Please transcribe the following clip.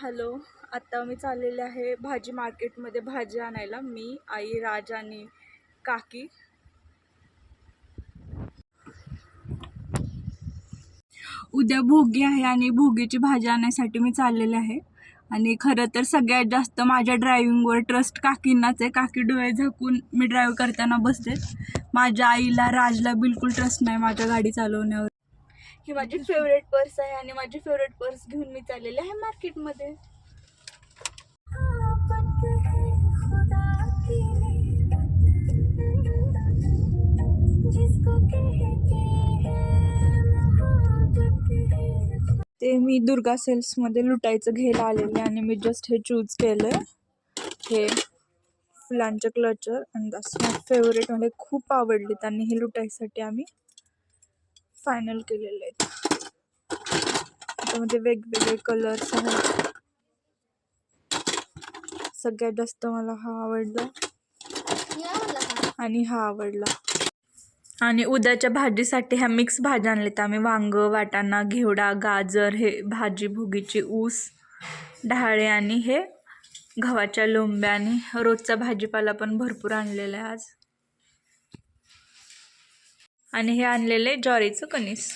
Hello, आता मी चाललेले आहे भाजी मार्केटमध्ये भाजी आणायला. मी, आई, राज आणि काकी. उद्या भोगी आहे आणि भोगीची भाजी आणायसाठी मी चाललेले आहे. आणि खरं तर सगळ्यात जास्त माझ्या ड्रायव्हिंगवर ट्रस्ट काकींनाच आहे. काकी डोळे झाकून मी ड्राईव्ह करताना बसते. माझ्या आईला, राजला बिलकुल ट्रस्ट नाही माझ्या गाडी चालवण्यावर. ही माझी फेवरेट पर्स आहे आणि माझी फेवरेट पर्स घेऊन मी चाललेले आहे मार्केटमध्ये. ते मी दुर्गा सेल्समध्ये लुटायचं घ्यायला आलेले आणि मी जस्ट हे चूज केलं. हे फुलांचे क्लचर आणि दॅट्स माय फेवरेट. मला खूप आवडलीत आणि हे लुटायसाठी आम्ही फायनल केलेले आहेत. त्यामध्ये वेगवेगळे कलर्स आहेत. सगळ्यात जास्त मला हा आवडला आणि हा आवडला. आणि उद्याच्या भाजीसाठी ह्या मिक्स भाज्या आणल्यात आम्ही. वांग, वाटाणा, घेवडा, गाजर, हे भाजी भोगीची, ऊस, ढाळे आणि हे गव्हाच्या लोंब्या. आणि रोजचा भाजीपाला पण भरपूर आणलेला आहे आज. आणि हे आणलेले ज्वारीचं कणीस.